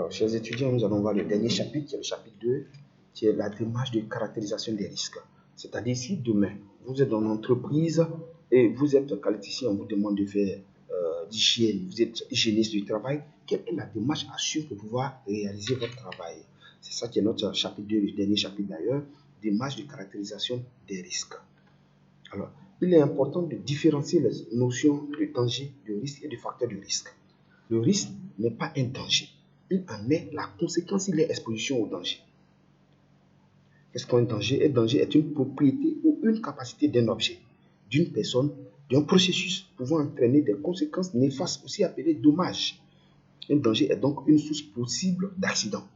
Alors, chers étudiants, nous allons voir le dernier chapitre, qui est le chapitre 2, qui est la démarche de caractérisation des risques. C'est-à-dire, si demain, vous êtes dans une entreprise et vous êtes qualificien, on vous demande de faire d'hygiène, vous êtes hygiéniste du travail, quelle est la démarche à suivre pour pouvoir réaliser votre travail? C'est ça qui est notre chapitre 2, le dernier chapitre d'ailleurs, démarche de caractérisation des risques. Alors, il est important de différencier les notions de danger, de risque et de facteur de risque. Le risque n'est pas un danger. Il en est la conséquence, il est exposition au danger. Qu'est-ce qu'un danger? Un danger est une propriété ou une capacité d'un objet, d'une personne, d'un processus pouvant entraîner des conséquences néfastes, aussi appelées dommages. Un danger est donc une source possible d'accident.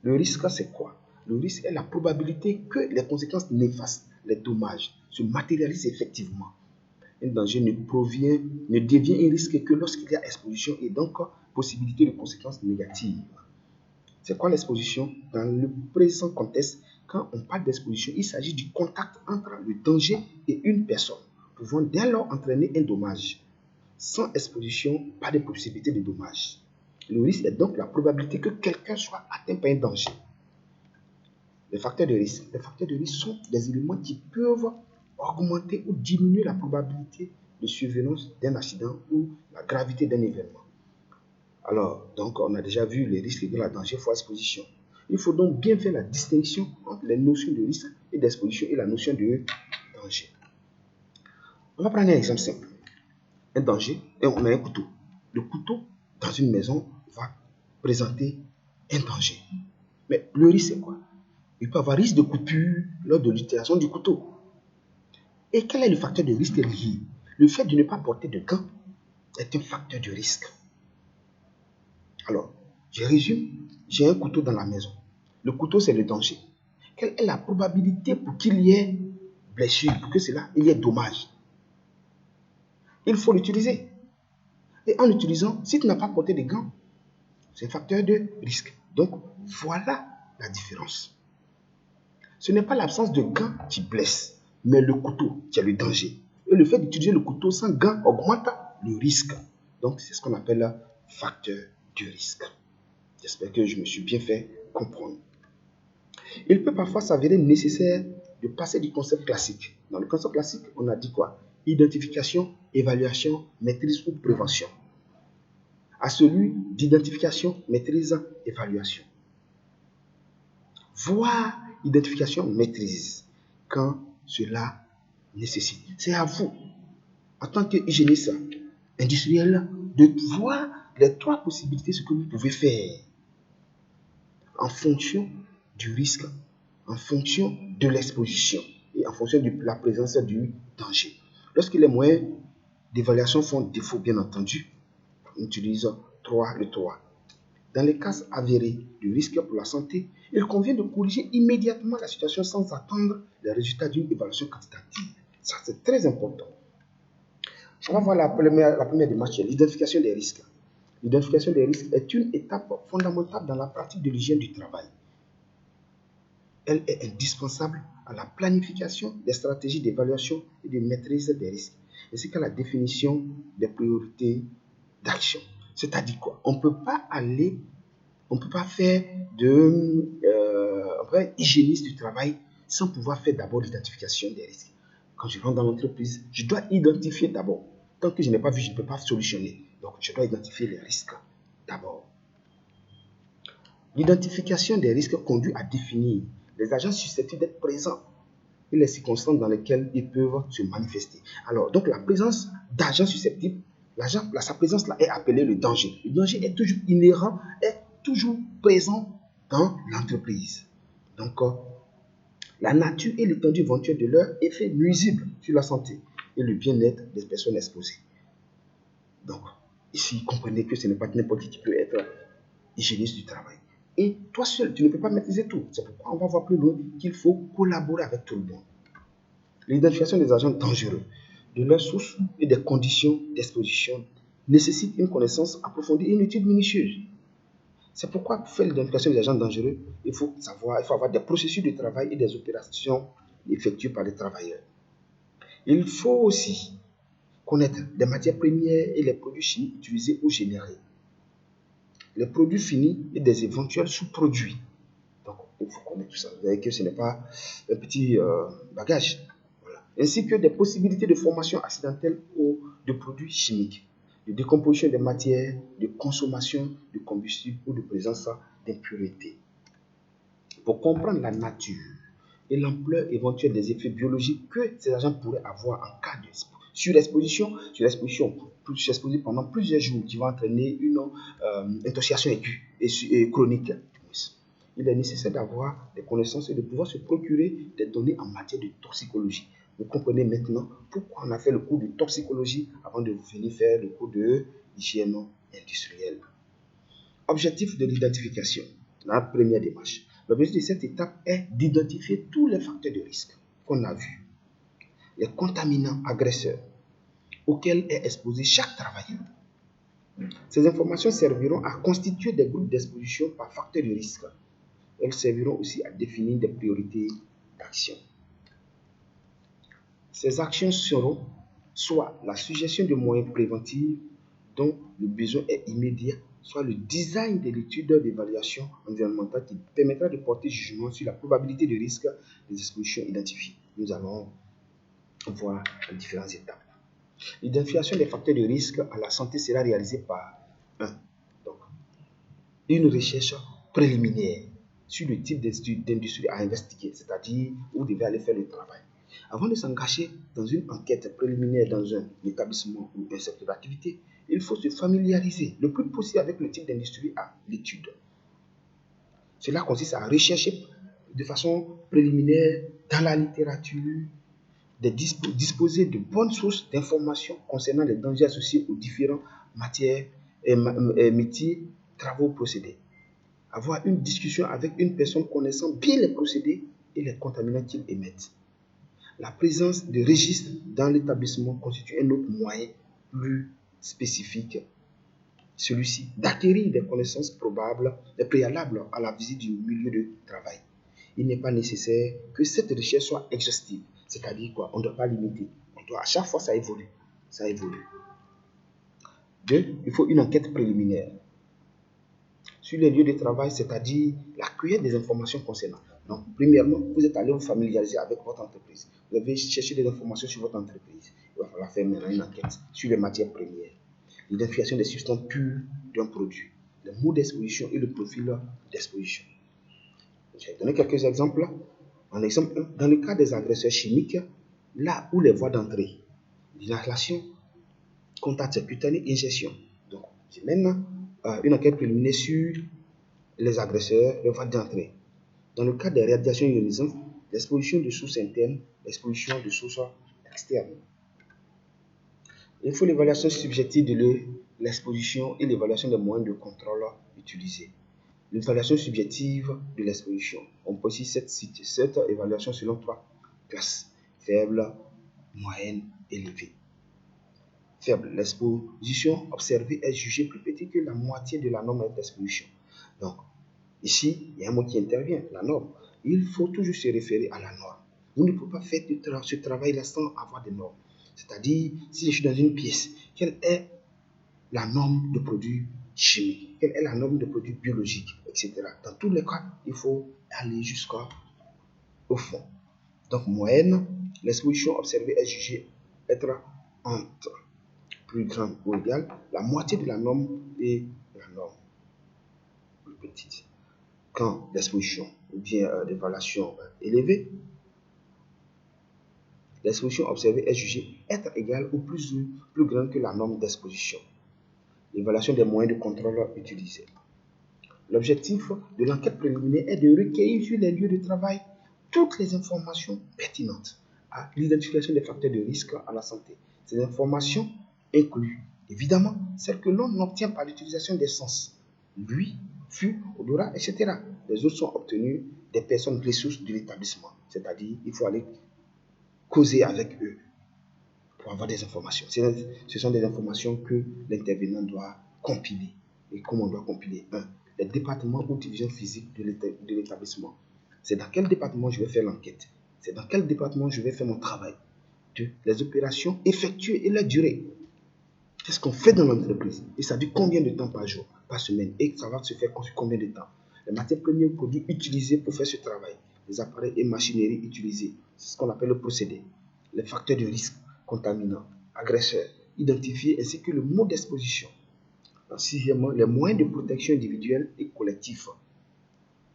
Le risque, c'est quoi? Le risque est la probabilité que les conséquences néfastes, les dommages, se matérialisent effectivement. Un danger ne devient un risque que lorsqu'il y a exposition et donc possibilité de conséquences négatives. C'est quoi l'exposition? Dans le présent contexte, quand on parle d'exposition, il s'agit du contact entre le danger et une personne, pouvant dès lors entraîner un dommage. Sans exposition, pas de possibilité de dommage. Le risque est donc la probabilité que quelqu'un soit atteint par un danger. Les facteurs de risque. Les facteurs de risque sont des éléments qui peuvent augmenter ou diminuer la probabilité de survenance d'un accident ou la gravité d'un événement. Alors, donc, on a déjà vu les risques de la danger fois exposition. Il faut donc bien faire la distinction entre les notions de risque et d'exposition et la notion de danger. On va prendre un exemple simple. Un danger, et on a un couteau. Le couteau, dans une maison, va présenter un danger. Mais le risque, c'est quoi? Il peut y avoir risque de coupure lors de l'utilisation du couteau. Et quel est le facteur de risque lié? Le fait de ne pas porter de gants est un facteur de risque. Alors, je résume, j'ai un couteau dans la maison. Le couteau, c'est le danger. Quelle est la probabilité pour qu'il y ait blessure, pour que cela il y ait dommage? Il faut l'utiliser. Et en l'utilisant, si tu n'as pas porté de gants, c'est un facteur de risque. Donc, voilà la différence. Ce n'est pas l'absence de gants qui blesse, mais le couteau qui est le danger. Et le fait d'utiliser le couteau sans gants augmente le risque. Donc, c'est ce qu'on appelle facteur de risque. J'espère que je me suis bien fait comprendre. Il peut parfois s'avérer nécessaire de passer du concept classique. Dans le concept classique, on a dit quoi? Identification, évaluation, maîtrise ou prévention. À celui d'identification, maîtrise, évaluation. Voire identification, maîtrise, quand cela nécessite. C'est à vous, en tant qu'hygiéniste industriel, de voir les trois possibilités, ce que vous pouvez faire en fonction du risque, en fonction de l'exposition et en fonction de la présence du danger. Lorsque les moyens d'évaluation font défaut, bien entendu, on utilise le 3. Dans les cas avérés du risque pour la santé, il convient de corriger immédiatement la situation sans attendre les résultats d'une évaluation quantitative. Ça, c'est très important. On va voir la première démarche, l'identification des risques. L'identification des risques est une étape fondamentale dans la pratique de l'hygiène du travail. Elle est indispensable à la planification des stratégies d'évaluation et de maîtrise des risques, ainsi qu'à la définition des priorités d'action. C'est-à-dire quoi? On ne peut pas faire hygiéniste du travail sans pouvoir faire d'abord l'identification des risques. Quand je rentre dans l'entreprise, je dois identifier d'abord. Tant que je n'ai pas vu, je ne peux pas solutionner. Donc, je dois identifier les risques d'abord. L'identification des risques conduit à définir les agents susceptibles d'être présents et les circonstances dans lesquelles ils peuvent se manifester. Alors, donc la présence d'agents susceptibles, sa présence là est appelée le danger. Le danger est toujours inhérent, est toujours présent dans l'entreprise. Donc, la nature et l'étendue éventuelle de leur effet nuisible sur la santé et le bien-être des personnes exposées. Donc, ici, comprenez que ce n'est pas n'importe qui peut être hygiéniste du travail. Et toi seul, tu ne peux pas maîtriser tout. C'est pourquoi on va voir plus loin qu'il faut collaborer avec tout le monde. L'identification des agents dangereux, de leurs sources et des conditions d'exposition nécessite une connaissance approfondie et une étude minutieuse. C'est pourquoi pour faire l'identification des agents dangereux, il faut avoir des processus de travail et des opérations effectuées par les travailleurs. Il faut aussi connaître les matières premières et les produits chimiques utilisés ou générés. les produits finis et des éventuels sous-produits. Donc, il faut connaître tout ça. Vous voyez que ce n'est pas un petit bagage. Voilà. Ainsi que des possibilités de formation accidentelle ou de produits chimiques, de décomposition des matières, de consommation de combustible ou de présence d'impuretés. Pour comprendre la nature et l'ampleur éventuelle des effets biologiques que ces agents pourraient avoir en cas de surexposition pendant plusieurs jours qui va entraîner une intoxication aiguë et chronique. Il est nécessaire d'avoir des connaissances et de pouvoir se procurer des données en matière de toxicologie. Vous comprenez maintenant pourquoi on a fait le cours de toxicologie avant de venir faire le cours de hygiène industrielle. Objectif de l'identification. La première démarche. L'objectif de cette étape est d'identifier tous les facteurs de risque qu'on a vus, les contaminants agresseurs auxquels est exposé chaque travailleur. Ces informations serviront à constituer des groupes d'exposition par facteur de risque. Elles serviront aussi à définir des priorités d'action. Ces actions seront soit la suggestion de moyens préventifs dont le besoin est immédiat, soit le design de l'étude d'évaluation environnementale qui permettra de porter jugement sur la probabilité de risque des expositions identifiées. Nous allons voir les différentes étapes. L'identification des facteurs de risque à la santé sera réalisée par une recherche préliminaire sur le type d'industrie à investiguer, c'est-à-dire où vous devez aller faire le travail. Avant de s'engager dans une enquête préliminaire dans un établissement ou un secteur d'activité, il faut se familiariser le plus possible avec le type d'industrie à l'étude. Cela consiste à rechercher de façon préliminaire dans la littérature, disposer de bonnes sources d'informations concernant les dangers associés aux différentes matières et métiers, travaux, procédés. Avoir une discussion avec une personne connaissant bien les procédés et les contaminants qu'ils émettent. La présence de registres dans l'établissement constitue un autre moyen plus spécifique, celui-ci, d'acquérir des connaissances préalables à la visite du milieu de travail. Il n'est pas nécessaire que cette recherche soit exhaustive, c'est-à-dire quoi, on ne doit pas limiter. À chaque fois, ça évolue. Deux, il faut une enquête préliminaire sur les lieux de travail, c'est-à-dire la cueillette des informations concernant. Donc, premièrement, vous êtes allé vous familiariser avec votre entreprise. Vous avez cherché des informations sur votre entreprise. Il va falloir faire maintenant une enquête sur les matières premières, l'identification des substances pures d'un produit, le mode d'exposition et le profil d'exposition. Je vais donner quelques exemples. En exemple 1, dans le cas des agresseurs chimiques, là où les voies d'entrée, l'inhalation, contact cutané, injection. Donc, c'est maintenant une enquête préliminaire sur les agresseurs, les voies d'entrée. Dans le cas des radiations ionisantes, l'exposition de sources internes, l'exposition de sources externes. Il faut l'évaluation subjective de l'exposition et l'évaluation des moyens de contrôle utilisés. L'évaluation subjective de l'exposition. On peut aussi cette évaluation selon 3 classes. Faible, moyenne, élevée. Faible. L'exposition observée est jugée plus petite que la moitié de la norme d'exposition. Donc, ici, il y a un mot qui intervient, la norme. Il faut toujours se référer à la norme. Vous ne pouvez pas faire ce travail-là sans avoir des normes. C'est-à-dire, si je suis dans une pièce, quelle est la norme de produits chimiques, quelle est la norme de produits biologiques, etc. Dans tous les cas, il faut aller jusqu'au fond. Donc, moyenne, l'exposition observée est jugée être entre plus grande ou égale la moitié de la norme et la norme plus petite. Quand l'exposition ou bien l'évaluation élevée, l'exposition observée est jugée être égale ou plus grande que la norme d'exposition. L'évaluation des moyens de contrôle utilisés. L'objectif de l'enquête préliminaire est de recueillir sur les lieux de travail toutes les informations pertinentes à l'identification des facteurs de risque à la santé. Ces informations incluent évidemment celles que l'on obtient par l'utilisation des sens, l'ouïe, vue, odorat, etc. Les autres sont obtenus des personnes ressources de l'établissement, c'est-à-dire il faut aller causer avec eux pour avoir des informations. Ce sont des informations que l'intervenant doit compiler. Et comment on doit compiler? 1. Les départements ou divisions physiques de l'établissement. C'est dans quel département je vais faire l'enquête? C'est dans quel département je vais faire mon travail? 2. Les opérations effectuées et la durée. Qu'est-ce qu'on fait dans l'entreprise? Et ça dit combien de temps par jour, par semaine? Et ça va se faire sur combien de temps? Les matières premières ou produits utilisés pour faire ce travail, les appareils et machineries utilisés, c'est ce qu'on appelle le procédé. Les facteurs de risque, contaminants, agresseurs, identifiés, ainsi que le mode d'exposition. Sixièmement, les moyens de protection individuelle et collectifs.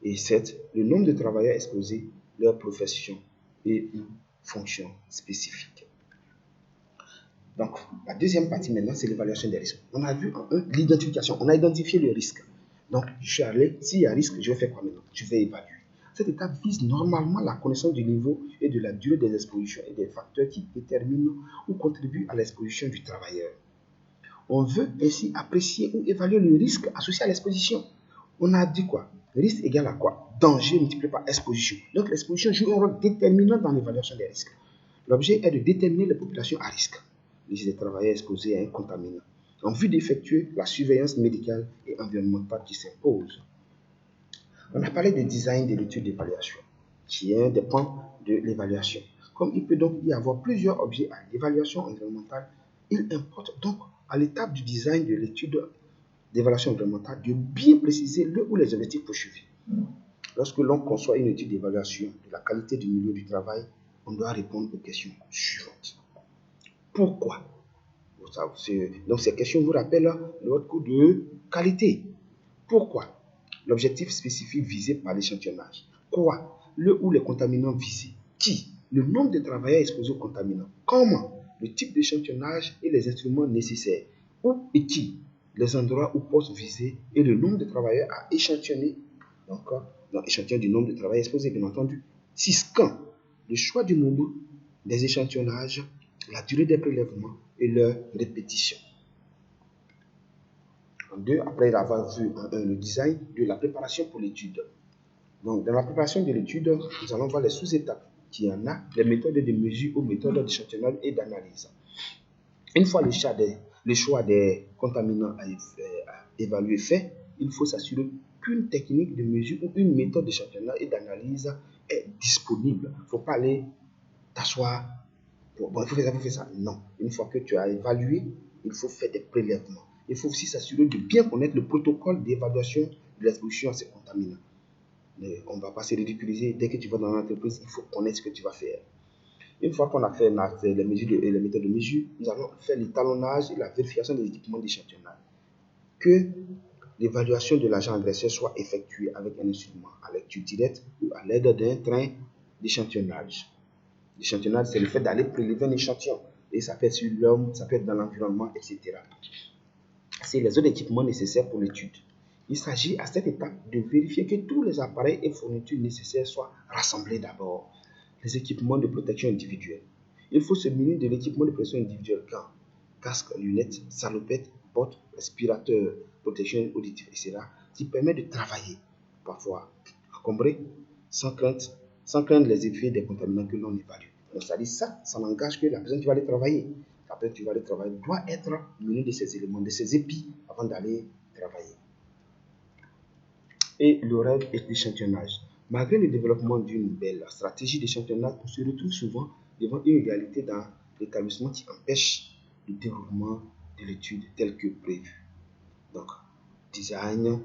Et 7, le nombre de travailleurs exposés, leur profession et une fonction spécifique. Donc, la deuxième partie maintenant, c'est l'évaluation des risques. On a vu en un l'identification. On a identifié le risque. Donc, je suis allé, s'il y a risque, je vais faire quoi maintenant? Je vais évaluer. Cette étape vise normalement la connaissance du niveau et de la durée des expositions et des facteurs qui déterminent ou contribuent à l'exposition du travailleur. On veut ainsi apprécier ou évaluer le risque associé à l'exposition. On a dit quoi? Risque égale à quoi? Danger multiplié par exposition. Donc, l'exposition joue un rôle déterminant dans l'évaluation des risques. L'objet est de déterminer les populations à risque, les travailleurs exposés à un contaminant, en vue d'effectuer la surveillance médicale et environnementale qui s'impose. On a parlé de design de l'étude d'évaluation, qui est un des points de l'évaluation. Comme il peut donc y avoir plusieurs objets à l'évaluation environnementale, il importe donc à l'étape du design de l'étude d'évaluation environnementale de bien préciser le ou les objectifs poursuivis. Lorsque l'on conçoit une étude d'évaluation de la qualité du milieu du travail, on doit répondre aux questions suivantes. Pourquoi? Donc ces questions vous rappellent notre cours de qualité. Pourquoi? L'objectif spécifique visé par l'échantillonnage. Quoi? Le ou les contaminants visés. Qui? Le nombre de travailleurs exposés aux contaminants. Comment? Le type d'échantillonnage et les instruments nécessaires. Où et qui? Les endroits ou postes visés et le nombre de travailleurs à échantillonner. Donc, échantillon du nombre de travailleurs exposés, bien entendu. 6. Quand? Le choix du moment des échantillonnages, la durée des prélèvements et leur répétition. En 2, après avoir vu le design de la préparation pour l'étude. Donc, dans la préparation de l'étude, nous allons voir les sous-étapes qui en a, les méthodes de mesure ou méthodes d'échantillonnage et d'analyse. Une fois le choix des contaminants à évaluer fait, il faut s'assurer qu'une technique de mesure ou une méthode d'échantillonnage et d'analyse est disponible. Il ne faut pas aller t'asseoir. Bon, il faut faire ça. Non. Une fois que tu as évalué, il faut faire des prélèvements. Il faut aussi s'assurer de bien connaître le protocole d'évaluation de l'exposition à ces contaminants. Mais on ne va pas se ridiculiser. Dès que tu vas dans l'entreprise, il faut connaître ce que tu vas faire. Une fois qu'on a fait les mesures et les méthodes de mesure, nous allons faire l'étalonnage et la vérification des équipements d'échantillonnage. Que l'évaluation de l'agent agresseur soit effectuée avec un instrument à lecture directe ou à l'aide d'un train d'échantillonnage. L'échantillonnage, c'est le fait d'aller prélever un échantillon. Et ça peut être sur l'homme, ça peut être dans l'environnement, etc. C'est les autres équipements nécessaires pour l'étude. Il s'agit à cette étape de vérifier que tous les appareils et fournitures nécessaires soient rassemblés d'abord. Les équipements de protection individuelle. Il faut se munir de l'équipement de protection individuelle gants, casque, lunettes, salopettes, bottes, respirateurs, protection auditive, etc. qui permet de travailler, parfois encombré, sans craindre les effets des contaminants que l'on évalue. Donc, ça dit ça n'engage que la personne qui va aller travailler. La personne qui va aller travailler doit être munie de ces éléments, de ces épis avant d'aller travailler. Et le règle est l'échantillonnage. Malgré le développement d'une belle stratégie d'échantillonnage, on se retrouve souvent devant une réalité dans l'établissement qui empêche le déroulement de l'étude telle que prévu. Donc, design.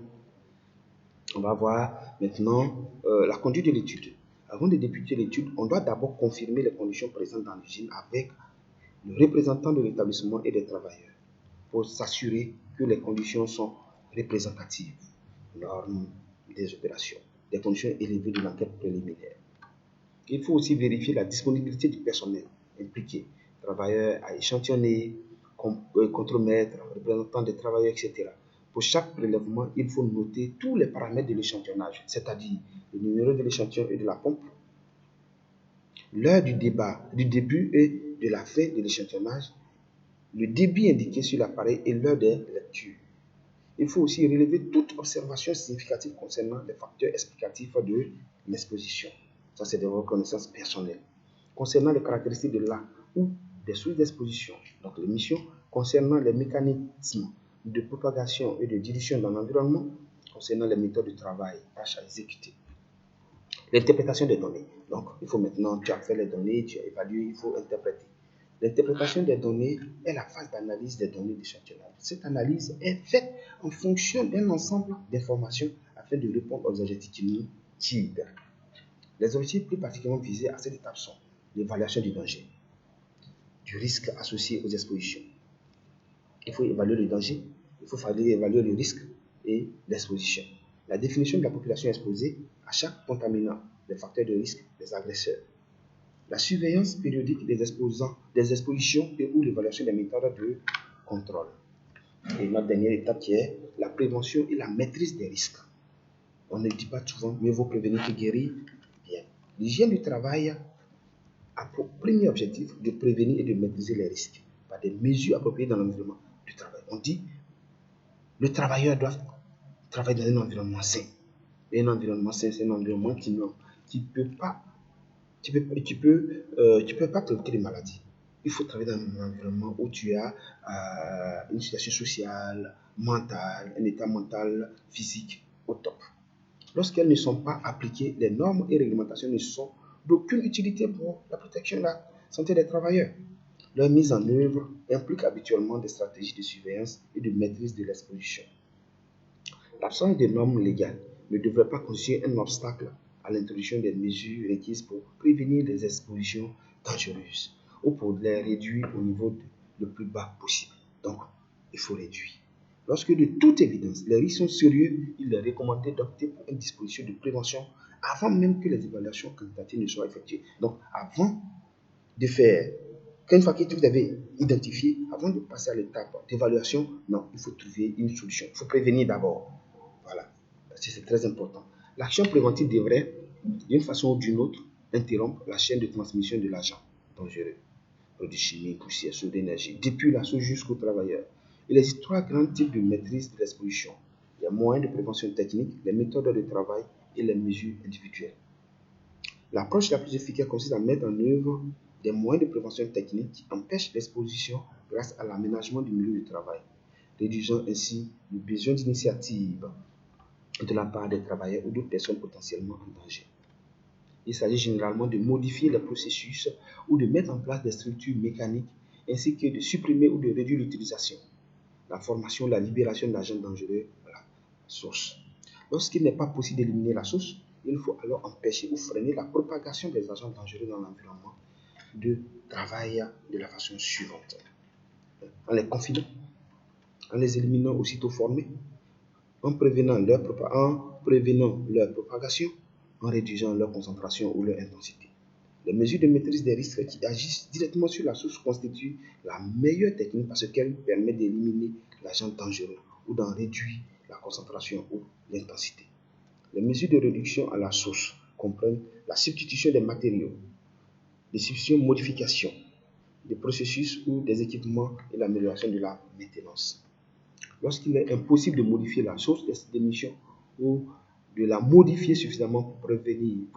On va voir maintenant la conduite de l'étude. Avant de débuter l'étude, on doit d'abord confirmer les conditions présentes dans l'usine avec le représentant de l'établissement et des travailleurs pour s'assurer que les conditions sont représentatives, normes des opérations, des conditions élevées de l'enquête préliminaire. Il faut aussi vérifier la disponibilité du personnel impliqué, travailleurs à échantillonner, contremaîtres, représentants des travailleurs, etc. Pour chaque prélèvement, il faut noter tous les paramètres de l'échantillonnage, c'est-à-dire le numéro de l'échantillon et de la pompe, l'heure du début et de la fin de l'échantillonnage, le débit indiqué sur l'appareil et l'heure de lecture. Il faut aussi relever toute observation significative concernant les facteurs explicatifs de l'exposition. Ça, c'est des reconnaissances personnelles. Concernant les caractéristiques de la ou des sources d'exposition, donc les missions concernant les mécanismes de propagation et de dilution dans l'environnement, concernant les méthodes de travail, tâches à exécuter. L'interprétation des données. Donc, il faut maintenant, tu as fait les données, tu as évalué, il faut interpréter. L'interprétation des données est la phase d'analyse des données d'échantillonnage. Cette analyse est faite en fonction d'un ensemble d'informations afin de répondre aux objectifs qui nous guident. Les objectifs plus particulièrement visés à cette étape sont l'évaluation du danger, du risque associé aux expositions. Il faut évaluer le danger, il faut évaluer le risque et l'exposition. La définition de la population exposée à chaque contaminant, les facteurs de risque, les agresseurs. La surveillance périodique des expositions et ou l'évaluation des méthodes de contrôle. Et notre dernière étape qui est la prévention et la maîtrise des risques. On ne dit pas souvent, mieux vaut prévenir que guérir. Bien. L'hygiène du travail a pour premier objectif de prévenir et de maîtriser les risques par des mesures appropriées dans l'environnement du travail. On dit le travailleur doit travailler dans un environnement sain. Et un environnement sain, c'est un environnement qui ne peut pas traiter les maladies. Il faut travailler dans un environnement où tu as une situation sociale, mentale, un état mental, physique au top. Lorsqu'elles ne sont pas appliquées, les normes et réglementations ne sont d'aucune utilité pour la protection de la santé des travailleurs. Leur mise en œuvre implique habituellement des stratégies de surveillance et de maîtrise de l'exposition. L'absence de normes légales ne devrait pas constituer un obstacle à l'introduction des mesures requises pour prévenir les expositions dangereuses ou pour les réduire au niveau le plus bas possible. Donc, il faut réduire. Lorsque de toute évidence, les risques sont sérieux, il est recommandé d'opter pour une disposition de prévention avant même que les évaluations quantitatives ne soient effectuées. Donc, avant de faire, qu'une fois que vous avez identifié, avant de passer à l'étape d'évaluation, non, il faut trouver une solution. Il faut prévenir d'abord. Voilà, c'est très important. L'action préventive devrait, d'une façon ou d'une autre, interrompre la chaîne de transmission de l'agent dangereux, produits chimiques, poussières, sources d'énergie, depuis la source jusqu'au travailleur. Il existe trois grands types de maîtrise de l'exposition. Les moyens de prévention technique, les méthodes de travail et les mesures individuelles. L'approche la plus efficace consiste à mettre en œuvre des moyens de prévention technique qui empêchent l'exposition grâce à l'aménagement du milieu de travail, réduisant ainsi le besoin d'initiative de la part des travailleurs ou d'autres personnes potentiellement en danger. Il s'agit généralement de modifier les processus ou de mettre en place des structures mécaniques ainsi que de supprimer ou de réduire l'utilisation, la formation, la libération d'agents dangereux à la source. Lorsqu'il n'est pas possible d'éliminer la source, il faut alors empêcher ou freiner la propagation des agents dangereux dans l'environnement de travail de la façon suivante. En les confinant, en les éliminant aussitôt formés, en prévenant leur propagation, en réduisant leur concentration ou leur intensité. Les mesures de maîtrise des risques qui agissent directement sur la source constituent la meilleure technique parce qu'elles permettent d'éliminer l'agent dangereux ou d'en réduire la concentration ou l'intensité. Les mesures de réduction à la source comprennent la substitution des matériaux, les substitutions modifications des processus ou des équipements et l'amélioration de la maintenance. Lorsqu'il est impossible de modifier la source d'émission ou de la modifier suffisamment pour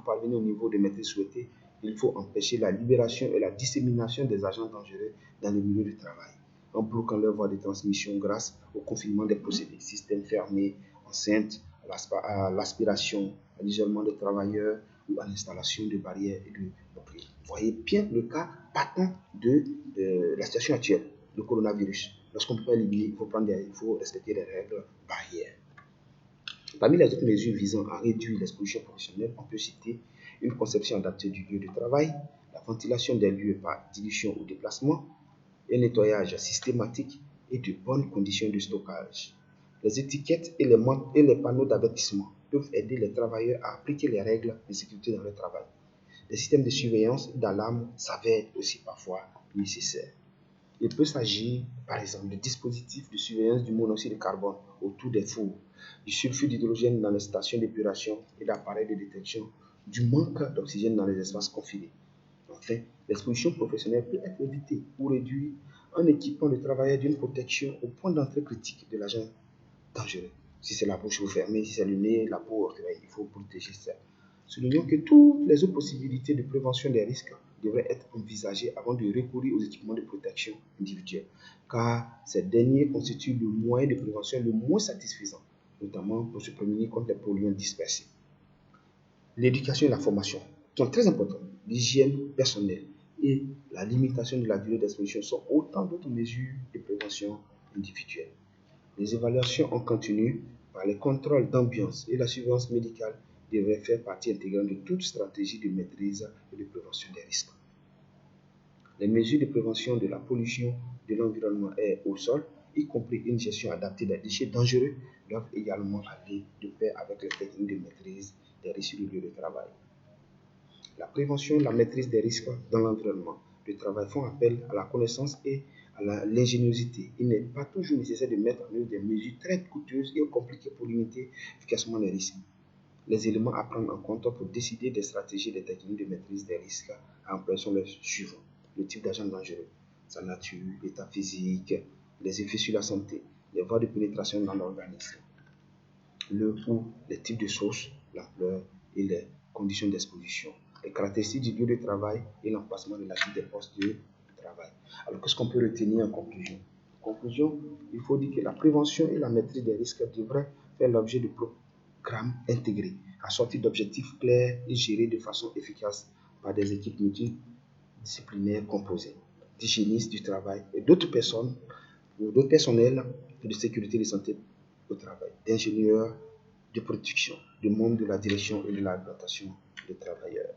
parvenir au niveau de maîtrise souhaité, il faut empêcher la libération et la dissémination des agents dangereux dans le milieu du travail, en bloquant leur voie de transmission grâce au confinement des procédés, systèmes fermés, enceintes, à l'aspiration, à l'isolement des travailleurs ou à l'installation de barrières et de boucliers. Vous voyez bien le cas patent de la situation actuelle, le coronavirus. Lorsqu'on ne peut pas éliminer, il faut respecter les règles barrières. Parmi les autres mesures visant à réduire l'exposition professionnelle, on peut citer une conception adaptée du lieu de travail, la ventilation des lieux par dilution ou déplacement, un nettoyage systématique et de bonnes conditions de stockage. Les étiquettes et les panneaux d'avertissement peuvent aider les travailleurs à appliquer les règles de sécurité dans leur travail. Les systèmes de surveillance et d'alarme s'avèrent aussi parfois nécessaires. Il peut s'agir, par exemple, de dispositifs de surveillance du monoxyde de carbone autour des fours, du sulfure d'hydrogène dans les stations d'épuration et d'appareils de détection du manque d'oxygène dans les espaces confinés. Enfin, l'exposition professionnelle peut être évitée ou réduite en équipant le travailleur d'une protection au point d'entrée critique de l'agent dangereux. Si c'est la bouche fermée, si c'est le nez, la peau, il faut protéger ça. Soulignons que toutes les autres possibilités de prévention des risques devraient être envisagées avant de recourir aux équipements de protection individuelle, car ces derniers constituent le moyen de prévention le moins satisfaisant, notamment pour se prémunir contre les polluants dispersés. L'éducation et la formation sont très importants, l'hygiène personnelle et la limitation de la durée d'exposition sont autant d'autres mesures de prévention individuelle. Les évaluations en continu par les contrôles d'ambiance et la surveillance médicale devraient faire partie intégrante de toute stratégie de maîtrise et de prévention des risques. Les mesures de prévention de la pollution de l'environnement et au sol, y compris une gestion adaptée des déchets dangereux, doivent également aller de pair avec les techniques de maîtrise des risques du lieu de travail. La prévention et la maîtrise des risques dans l'environnement de travail font appel à la connaissance et à l'ingéniosité. Il n'est pas toujours nécessaire de mettre en œuvre des mesures très coûteuses et compliquées pour limiter efficacement les risques. Les éléments à prendre en compte pour décider des stratégies et des techniques de maîtrise des risques à employer sont les suivants. Le type d'agent dangereux, sa nature, l'état physique, les effets sur la santé, les voies de pénétration dans l'organisme, le ou les types de sources, l'ampleur et les conditions d'exposition, les caractéristiques du lieu de travail et l'emplacement relatif des postes de travail. Alors, qu'est-ce qu'on peut retenir en conclusion? En conclusion, il faut dire que la prévention et la maîtrise des risques devraient faire l'objet de programmes intégrés, assortis d'objectifs clairs et gérés de façon efficace par des équipes multidisciplinaires composées d'hygiénistes du travail et d'autres personnes ou d'autres personnels de sécurité et de santé au travail, d'ingénieurs de production, de membres de la direction et de l'exploitation des travailleurs.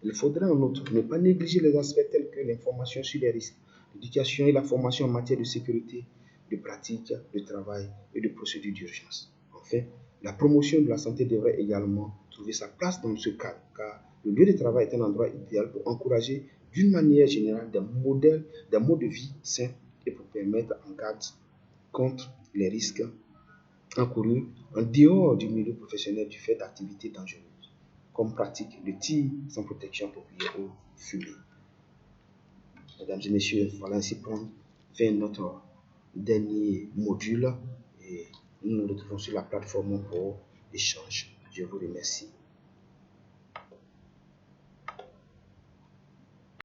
Il faudrait en outre ne pas négliger les aspects tels que l'information sur les risques, l'éducation et la formation en matière de sécurité, de pratiques de travail et de procédures d'urgence. Enfin, la promotion de la santé devrait également trouver sa place dans ce cadre, car le lieu de travail est un endroit idéal pour encourager d'une manière générale des modes de vie sains et pour permettre en garde contre les risques encourus en dehors du milieu professionnel du fait d'activités dangereuses, comme pratique de tir sans protection appropriée ou fumée. Mesdames et messieurs, voilà ainsi prendre fin notre dernier module et nous nous retrouvons sur la plateforme pour échange. Je vous remercie.